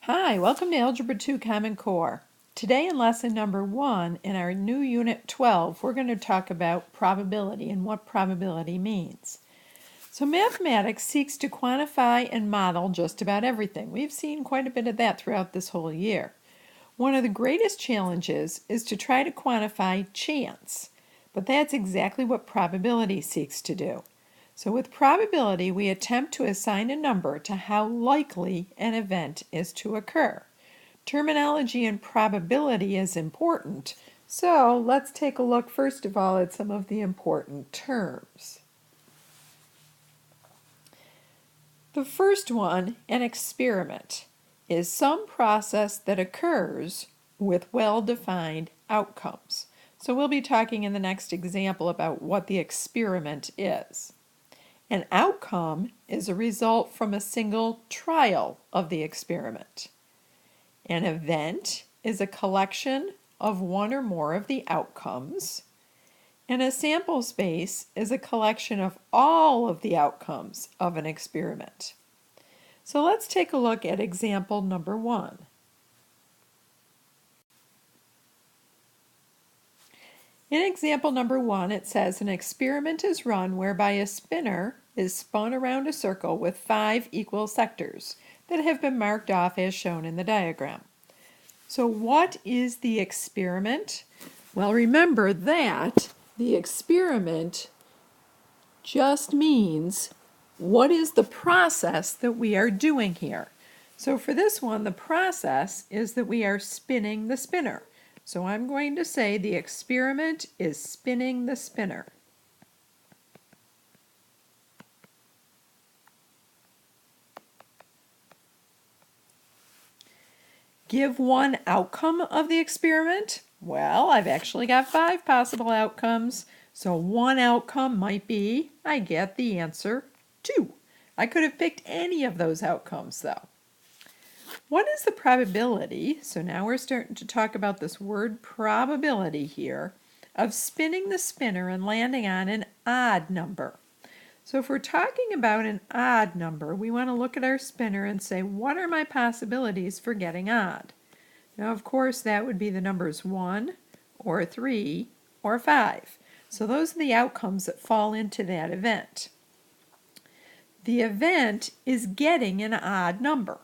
Hi, welcome to Algebra 2 Common Core. Today in lesson number 1 in our new unit 12, we're going to talk about probability and what probability means. So mathematics seeks to quantify and model just about everything. We've seen quite a bit of that throughout this whole year. One of the greatest challenges is to try to quantify chance, but that's exactly what probability seeks to do. So with probability, we attempt to assign a number to how likely an event is to occur. Terminology and probability is important, so let's take a look first of all at some of the important terms. The first one, an experiment, is some process that occurs with well-defined outcomes. So we'll be talking in the next example about what the experiment is. An outcome is a result from a single trial of the experiment. An event is a collection of one or more of the outcomes, and a sample space is a collection of all of the outcomes of an experiment. So let's take a look at example number 1. In example number 1, it says an experiment is run whereby a spinner is spun around a circle with 5 equal sectors that have been marked off as shown in the diagram. So what is the experiment? Well, remember that the experiment just means what is the process that we are doing here. So for this one, the process is that we are spinning the spinner. So I'm going to say the experiment is spinning the spinner. Give one outcome of the experiment. Well, I've actually got 5 possible outcomes. So one outcome might be I get the answer 2. I could have picked any of those outcomes though. What is the probability, so now we're starting to talk about this word probability here, of spinning the spinner and landing on an odd number? So if we're talking about an odd number, we want to look at our spinner and say, what are my possibilities for getting odd? Now, of course, that would be the numbers 1 or 3 or 5. So those are the outcomes that fall into that event. The event is getting an odd number.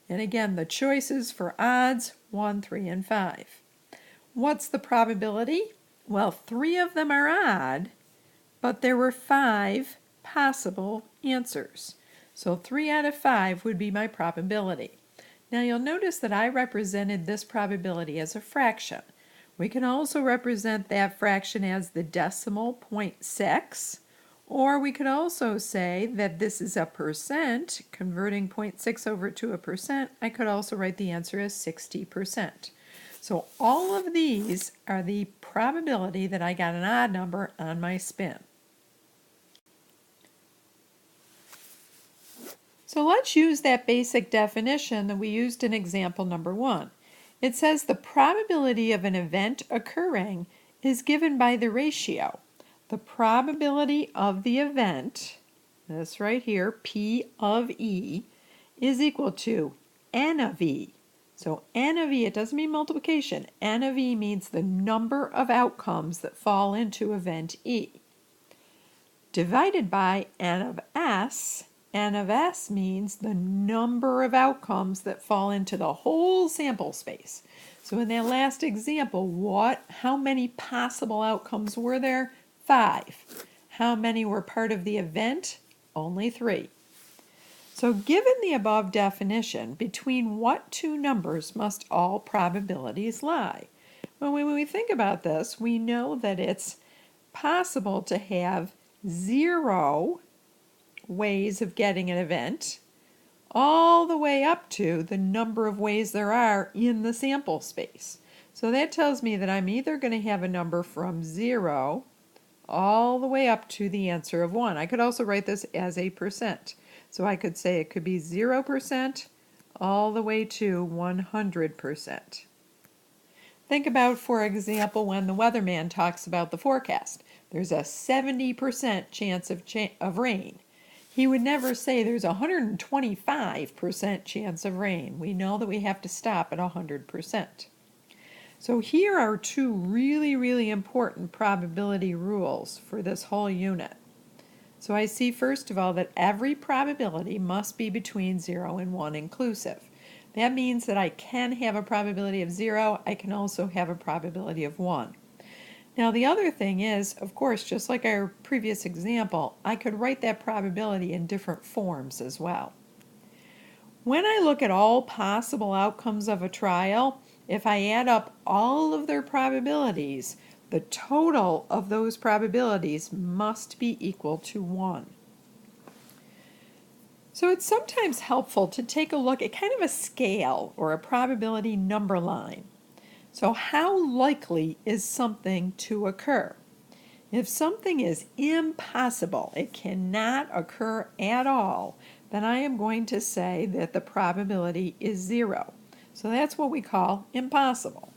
And again, the choices for odds, 1, 3, and 5. What's the probability? Well, 3 of them are odd, but there were 5 possible answers. So 3 out of 5 would be my probability. Now you'll notice that I represented this probability as a fraction. We can also represent that fraction as the decimal 0.6. Or we could also say that this is a percent, converting 0.6 over to a percent. I could also write the answer as 60%. So all of these are the probability that I got an odd number on my spin. So let's use that basic definition that we used in example number 1. It says the probability of an event occurring is given by the ratio. The probability of the event, this right here, P of E, is equal to N of E. So N of E, it doesn't mean multiplication. N of E means the number of outcomes that fall into event E. Divided by N of S. N of S means the number of outcomes that fall into the whole sample space. So in that last example, how many possible outcomes were there? 5. How many were part of the event? Only 3. So given the above definition, between what 2 numbers must all probabilities lie? Well, when we think about this, we know that it's possible to have 0 ways of getting an event, all the way up to the number of ways there are in the sample space. So that tells me that I'm either going to have a number from 0 all the way up to the answer of 1. I could also write this as a percent. So I could say it could be 0% all the way to 100%. Think about, for example, when the weatherman talks about the forecast. There's a 70% chance of rain. He would never say there's a 125% chance of rain. We know that we have to stop at 100%. So here are two really, really important probability rules for this whole unit. So I see first of all that every probability must be between 0 and 1 inclusive. That means that I can have a probability of 0, I can also have a probability of 1. Now the other thing is, of course, just like our previous example, I could write that probability in different forms as well. When I look at all possible outcomes of a trial, if I add up all of their probabilities, the total of those probabilities must be equal to 1. So it's sometimes helpful to take a look at kind of a scale or a probability number line. So how likely is something to occur? If something is impossible, it cannot occur at all, then I am going to say that the probability is 0. So that's what we call impossible.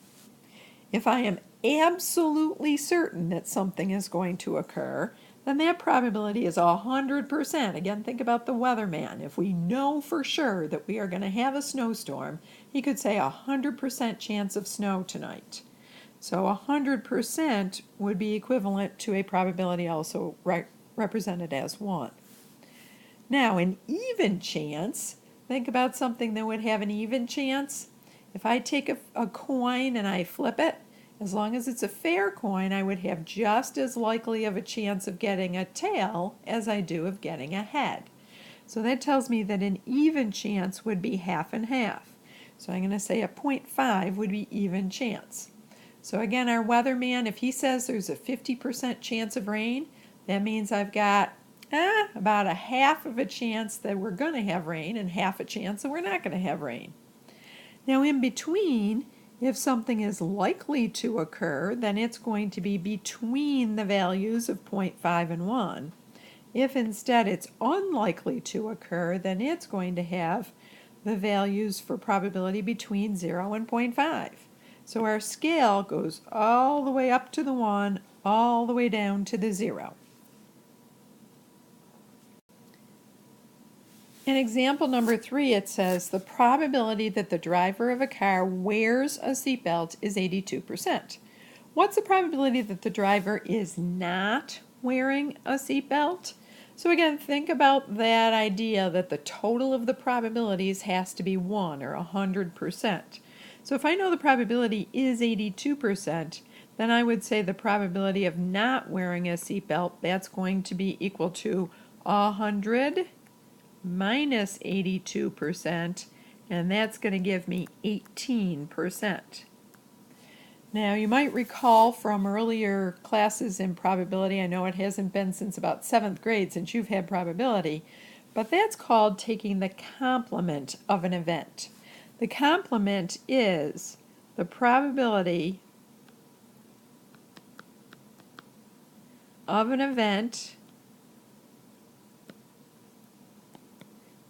If I am absolutely certain that something is going to occur, then that probability is 100%. Again, think about the weatherman. If we know for sure that we are going to have a snowstorm, he could say 100% chance of snow tonight. So 100% would be equivalent to a probability also represented as 1. Now, an even chance, think about something that would have an even chance. If I take a coin and I flip it, as long as it's a fair coin, I would have just as likely of a chance of getting a tail as I do of getting a head. So that tells me that an even chance would be half and half. So I'm going to say a 0.5 would be even chance. So again, our weatherman, if he says there's a 50% chance of rain, that means I've got about a half of a chance that we're going to have rain and half a chance that we're not going to have rain. Now in between, if something is likely to occur, then it's going to be between the values of 0.5 and 1. If instead it's unlikely to occur, then it's going to have the values for probability between 0 and 0.5. So our scale goes all the way up to the 1, all the way down to the 0. In example number 3, it says the probability that the driver of a car wears a seatbelt is 82%. What's the probability that the driver is not wearing a seatbelt? So again, think about that idea that the total of the probabilities has to be 1 or 100%. So if I know the probability is 82%, then I would say the probability of not wearing a seatbelt, that's going to be equal to 100 minus 82%, and that's going to give me 18%. Now, you might recall from earlier classes in probability, I know it hasn't been since about 7th grade since you've had probability, but that's called taking the complement of an event. The complement is the probability of an event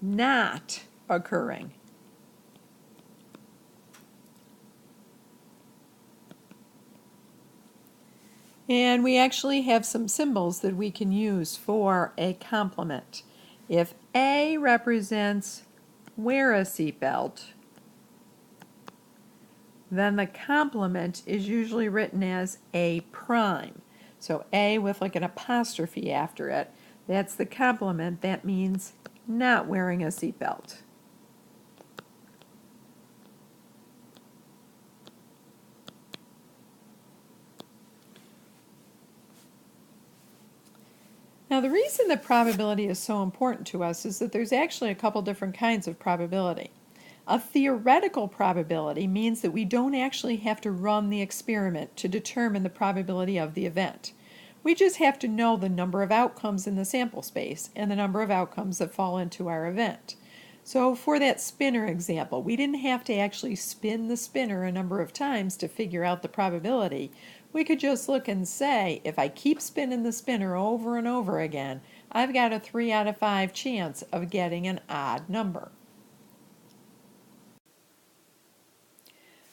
not occurring. And we actually have some symbols that we can use for a complement. If A represents wear a seatbelt, then the complement is usually written as A prime. So A with like an apostrophe after it, that's the complement. That means not wearing a seatbelt. Now the reason that probability is so important to us is that there's actually a couple different kinds of probability. A theoretical probability means that we don't actually have to run the experiment to determine the probability of the event. We just have to know the number of outcomes in the sample space and the number of outcomes that fall into our event. So for that spinner example, we didn't have to actually spin the spinner a number of times to figure out the probability. We could just look and say, if I keep spinning the spinner over and over again, I've got a 3 out of 5 chance of getting an odd number.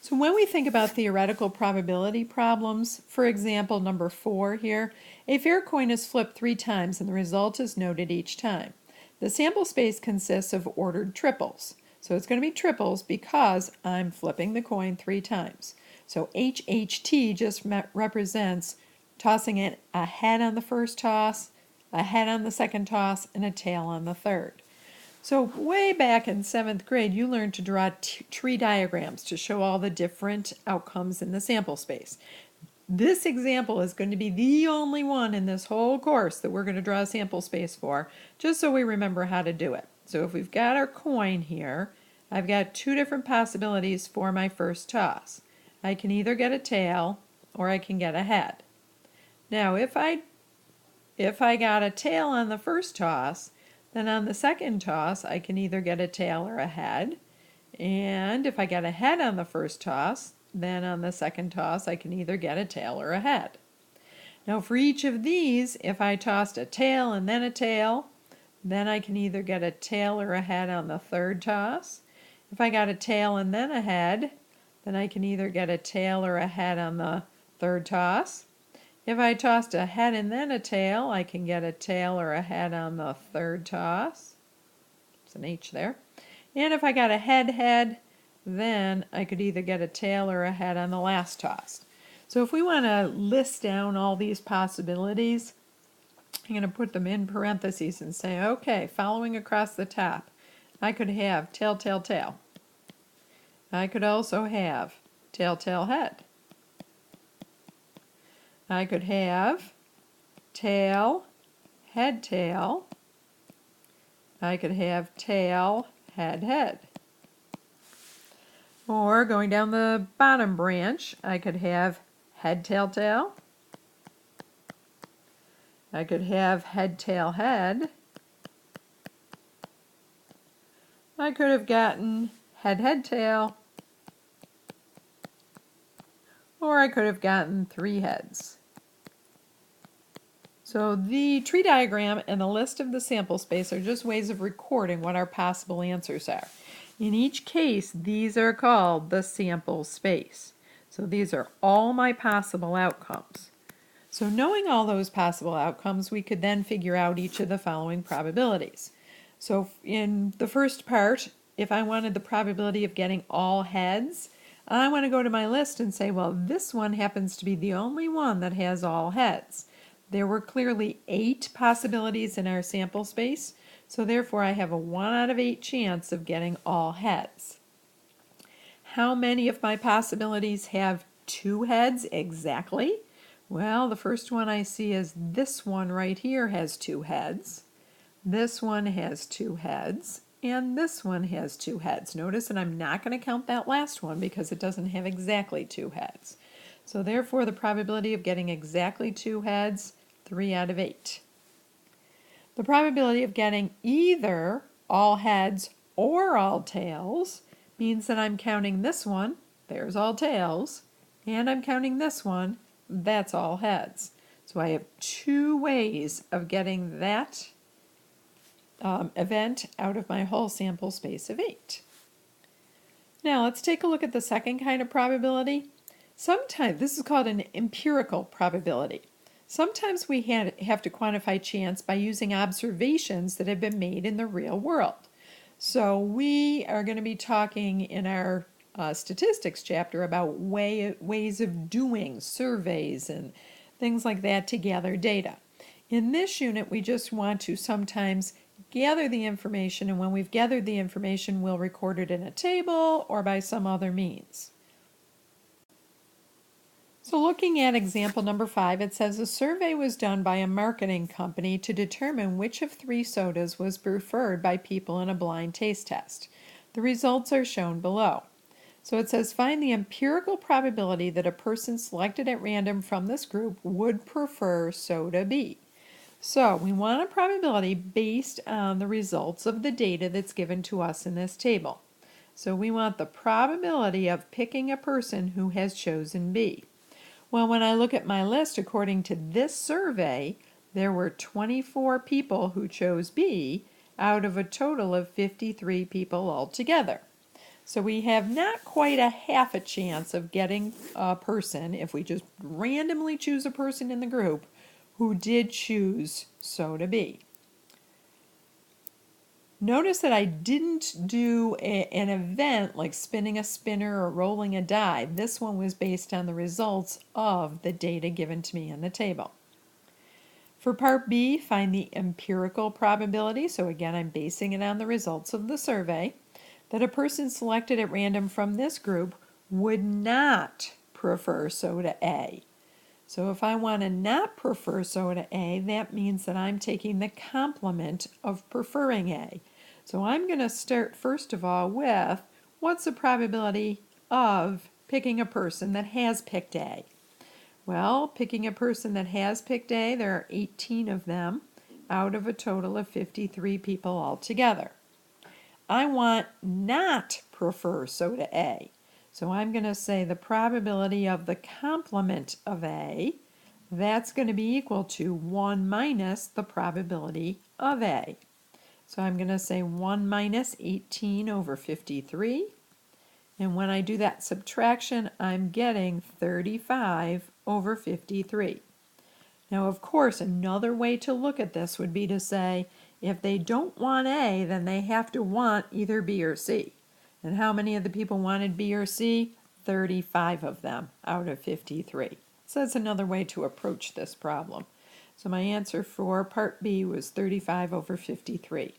So when we think about theoretical probability problems, for example, number 4 here, a fair coin is flipped 3 times and the result is noted each time. The sample space consists of ordered triples. So it's going to be triples because I'm flipping the coin 3 times. So HHT just represents tossing it a head on the first toss, a head on the second toss, and a tail on the third. So way back in 7th grade, you learned to draw tree diagrams to show all the different outcomes in the sample space. This example is going to be the only one in this whole course that we're going to draw a sample space for, just so we remember how to do it. So if we've got our coin here, I've got 2 different possibilities for my first toss. I can either get a tail or I can get a head. Now if I got a tail on the first toss, then on the second toss I can either get a tail or a head. And if I get a head on the first toss, then on the second toss I can either get a tail or a head. Now for each of these, if I tossed a tail and then a tail, then I can either get a tail or a head on the third toss. If I got a tail and then a head, then I can either get a tail or a head on the third toss. If I tossed a head and then a tail, I can get a tail or a head on the third toss. There's an H there. And if I got a head, then I could either get a tail or a head on the last toss. So if we want to list down all these possibilities, I'm going to put them in parentheses and say, okay, following across the top, I could have tail, tail, tail. I could also have tail, tail, head. I could have tail, head, tail. I could have tail, head, head. Or going down the bottom branch, I could have head, tail, tail. I could have head, tail, head. I could have gotten head, head, tail. Or I could have gotten 3 heads. So the tree diagram and the list of the sample space are just ways of recording what our possible answers are. In each case, these are called the sample space. So these are all my possible outcomes. So knowing all those possible outcomes, we could then figure out each of the following probabilities. So in the first part, if I wanted the probability of getting all heads, I want to go to my list and say, well, this one happens to be the only one that has all heads. There were clearly 8 possibilities in our sample space, so therefore I have a 1 out of 8 chance of getting all heads. How many of my possibilities have 2 heads exactly? Well, the first one I see is this one right here has 2 heads. This one has 2 heads. And this one has 2 heads. Notice that I'm not going to count that last one because it doesn't have exactly 2 heads. So therefore the probability of getting exactly 2 heads, 3 out of 8. The probability of getting either all heads or all tails means that I'm counting this one, there's all tails, and I'm counting this one, that's all heads. So I have 2 ways of getting that event out of my whole sample space of 8. Now let's take a look at the second kind of probability. Sometimes, this is called an empirical probability. Sometimes we have to quantify chance by using observations that have been made in the real world. So we are going to be talking in our statistics chapter about ways of doing surveys and things like that to gather data. In this unit, we just want to sometimes gather the information, and when we've gathered the information, we'll record it in a table or by some other means. So looking at example number 5, it says a survey was done by a marketing company to determine which of 3 sodas was preferred by people in a blind taste test. The results are shown below. So it says find the empirical probability that a person selected at random from this group would prefer soda B. So we want a probability based on the results of the data that's given to us in this table. So we want the probability of picking a person who has chosen B. Well, when I look at my list, according to this survey, there were 24 people who chose B out of a total of 53 people altogether. So we have not quite a half a chance of getting a person, if we just randomly choose a person in the group, who did choose soda B. Notice that I didn't do an event like spinning a spinner or rolling a die. This one was based on the results of the data given to me in the table. For part B, find the empirical probability. So again, I'm basing it on the results of the survey, that a person selected at random from this group would not prefer soda A. So if I want to not prefer soda A, that means that I'm taking the complement of preferring A. So I'm going to start first of all with, what's the probability of picking a person that has picked A? Well, picking a person that has picked A, there are 18 of them out of a total of 53 people altogether. I want not prefer soda A. So I'm going to say the probability of the complement of A, that's going to be equal to 1 minus the probability of A. So I'm going to say 1 minus 18 over 53. And when I do that subtraction, I'm getting 35 over 53. Now, of course, another way to look at this would be to say, if they don't want A, then they have to want either B or C. And how many of the people wanted B or C? 35 of them out of 53. So that's another way to approach this problem. So my answer for part B was 35 over 53.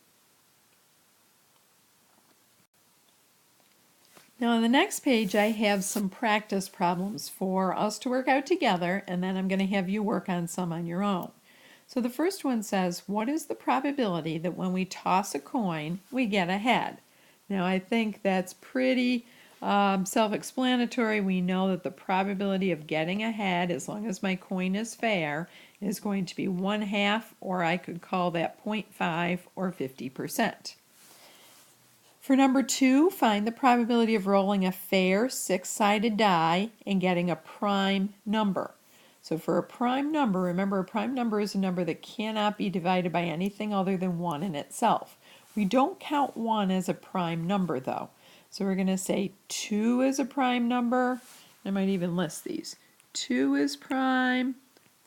Now on the next page I have some practice problems for us to work out together, and then I'm going to have you work on some on your own. So the first one says, what is the probability that when we toss a coin we get a head? Now I think that's pretty self-explanatory. We know that the probability of getting a head, as long as my coin is fair, is going to be 1/2, or I could call that 0.5 or 50%. For number 2, find the probability of rolling a fair 6-sided die and getting a prime number. So for a prime number, remember a prime number is a number that cannot be divided by anything other than 1 in itself. We don't count 1 as a prime number though. So we're going to say 2 is a prime number. I might even list these. 2 is prime,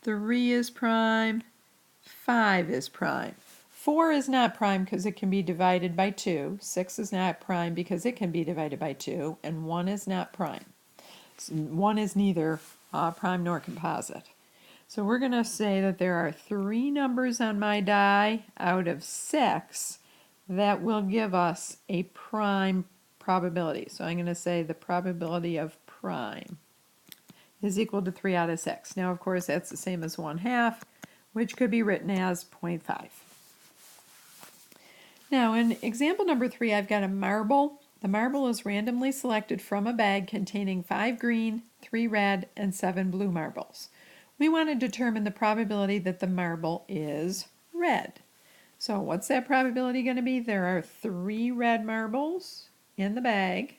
3 is prime, 5 is prime. 4 is not prime because it can be divided by 2. 6 is not prime because it can be divided by 2. And 1 is not prime. 1 is neither prime nor composite. So we're going to say that there are 3 numbers on my die out of 6 that will give us a prime probability. So I'm going to say the probability of prime is equal to 3 out of 6. Now, of course, that's the same as 1/2, which could be written as 0.5. Now in example number 3, I've got a marble. The marble is randomly selected from a bag containing 5 green, 3 red, and 7 blue marbles. We want to determine the probability that the marble is red. So what's that probability going to be? There are 3 red marbles in the bag,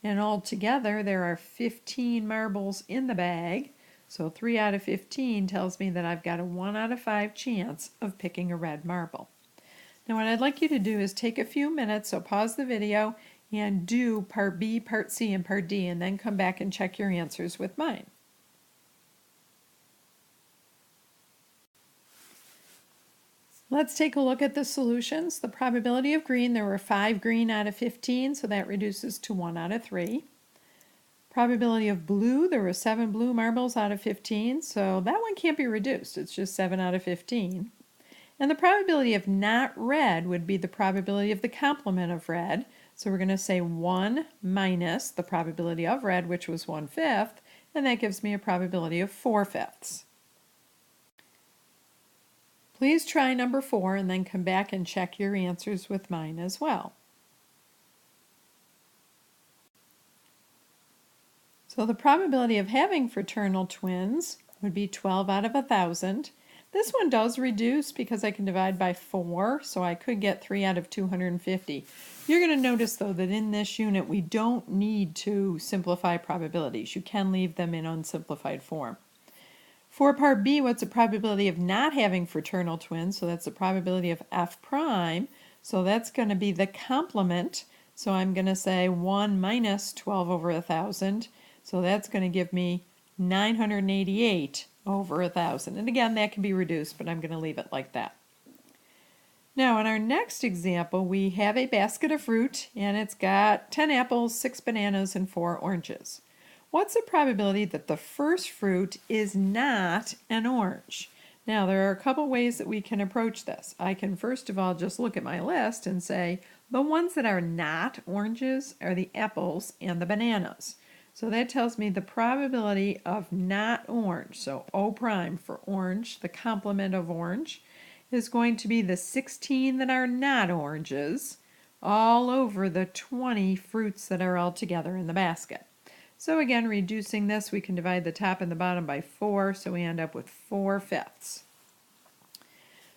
and altogether there are 15 marbles in the bag. So 3 out of 15 tells me that I've got a 1 out of 5 chance of picking a red marble. Now what I'd like you to do is take a few minutes, so pause the video and do part B, part C, and part D, and then come back and check your answers with mine. Let's take a look at the solutions. The probability of green, there were 5 green out of 15, so that reduces to 1 out of 3. Probability of blue, there were 7 blue marbles out of 15, so that one can't be reduced. It's just 7 out of 15. And the probability of not red would be the probability of the complement of red. So we're going to say 1 minus the probability of red, which was 1/5, and that gives me a probability of 4/5. Please try number 4 and then come back and check your answers with mine as well. So the probability of having fraternal twins would be 12 out of 1,000. This one does reduce because I can divide by 4, so I could get 3 out of 250. You're going to notice, though, that in this unit we don't need to simplify probabilities. You can leave them in unsimplified form. For part B, what's the probability of not having fraternal twins? So that's the probability of F prime. So that's going to be the complement. So I'm going to say 1 minus 12 over 1,000. So that's going to give me 988 over 1,000. And again, that can be reduced, but I'm going to leave it like that. Now in our next example, we have a basket of fruit and it's got 10 apples, 6 bananas, and 4 oranges. What's the probability that the first fruit is not an orange? Now there are a couple ways that we can approach this. I can first of all just look at my list and say the ones that are not oranges are the apples and the bananas. So that tells me the probability of not orange, so O prime for orange, the complement of orange, is going to be the 16 that are not oranges all over the 20 fruits that are all together in the basket. So again, reducing this, we can divide the top and the bottom by 4, so we end up with 4/5.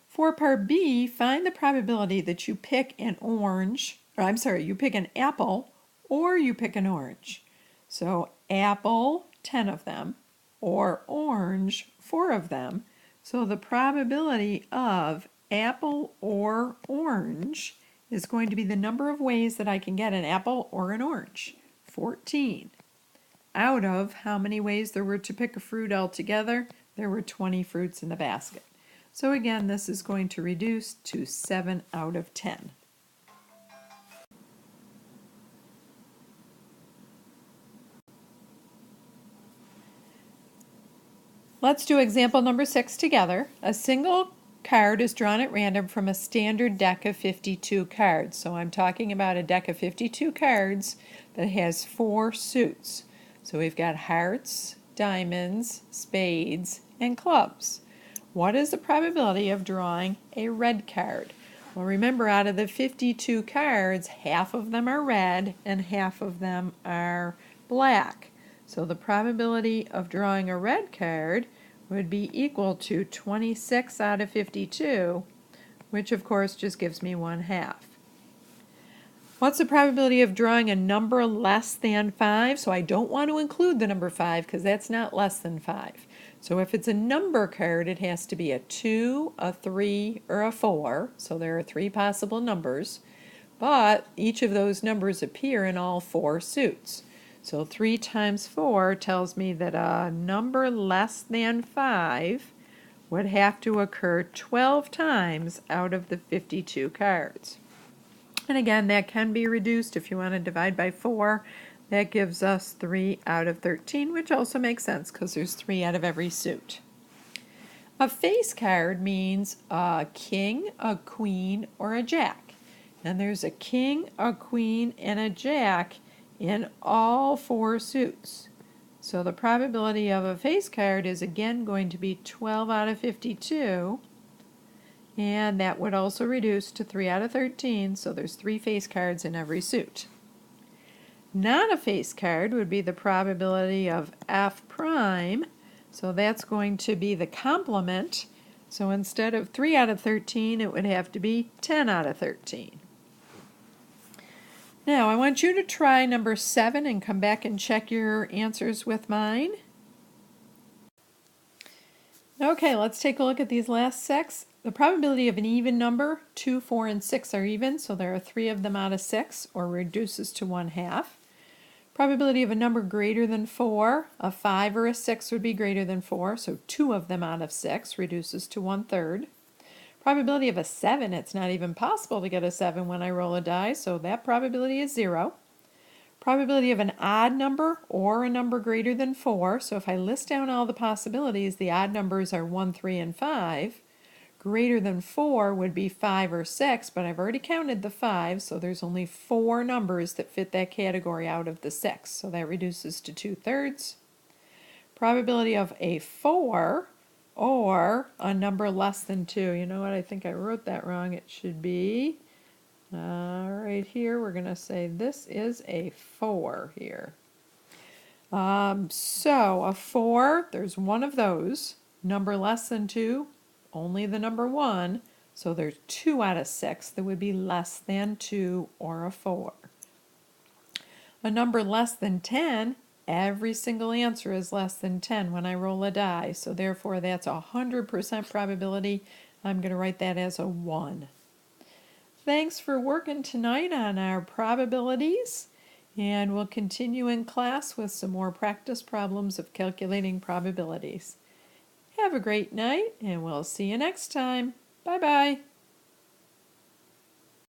For part B, find the probability that you pick an orange, you pick an apple or you pick an orange. So apple, 10 of them, or orange, 4 of them. So the probability of apple or orange is going to be the number of ways that I can get an apple or an orange, 14. Out of how many ways there were to pick a fruit altogether? There were 20 fruits in the basket. So again, this is going to reduce to 7 out of 10. Let's do example number 6 together. A single card is drawn at random from a standard deck of 52 cards. So I'm talking about a deck of 52 cards that has 4 suits. So we've got hearts, diamonds, spades, and clubs. What is the probability of drawing a red card? Well, remember, out of the 52 cards, half of them are red and half of them are black. So the probability of drawing a red card would be equal to 26 out of 52, which of course just gives me 1/2. What's the probability of drawing a number less than 5? So I don't want to include the number 5 because that's not less than 5. So if it's a number card, it has to be a 2, a 3, or a 4. So there are 3 possible numbers, but each of those numbers appear in all 4 suits. So 3 times 4 tells me that a number less than 5 would have to occur 12 times out of the 52 cards. And again, that can be reduced if you want to divide by 4. That gives us 3 out of 13, which also makes sense because there's 3 out of every suit. A face card means a king, a queen, or a jack. And there's a king, a queen, and a jack in all 4 suits. So the probability of a face card is again going to be 12 out of 52, and that would also reduce to 3 out of 13, so there's 3 face cards in every suit. Not a face card would be the probability of F prime, so that's going to be the complement. So instead of 3 out of 13, it would have to be 10 out of 13. Now, I want you to try number 7 and come back and check your answers with mine. Okay, let's take a look at these last 6. The probability of an even number, 2, 4, and 6 are even, so there are 3 of them out of 6, or reduces to 1/2. Probability of a number greater than 4, a 5 or a 6 would be greater than 4, so 2 of them out of 6 reduces to 1/3. Probability of a 7, it's not even possible to get a 7 when I roll a die, so that probability is 0. Probability of an odd number or a number greater than 4, so if I list down all the possibilities, the odd numbers are 1, 3, and 5. Greater than 4 would be 5 or 6, but I've already counted the 5, so there's only 4 numbers that fit that category out of the 6, so that reduces to 2/3. Probability of a 4 or a number less than 2. You know what? I think I wrote that wrong. It should be right here. We're going to say this is a 4 here. So a 4, there's one of those. Number less than 2, only the number 1. So there's 2 out of 6 that would be less than 2 or a 4. A number less than 10, every single answer is less than 10 when I roll a die, so therefore that's a 100% probability. I'm going to write that as a 1. Thanks for working tonight on our probabilities, and we'll continue in class with some more practice problems of calculating probabilities. Have a great night, and we'll see you next time. Bye-bye.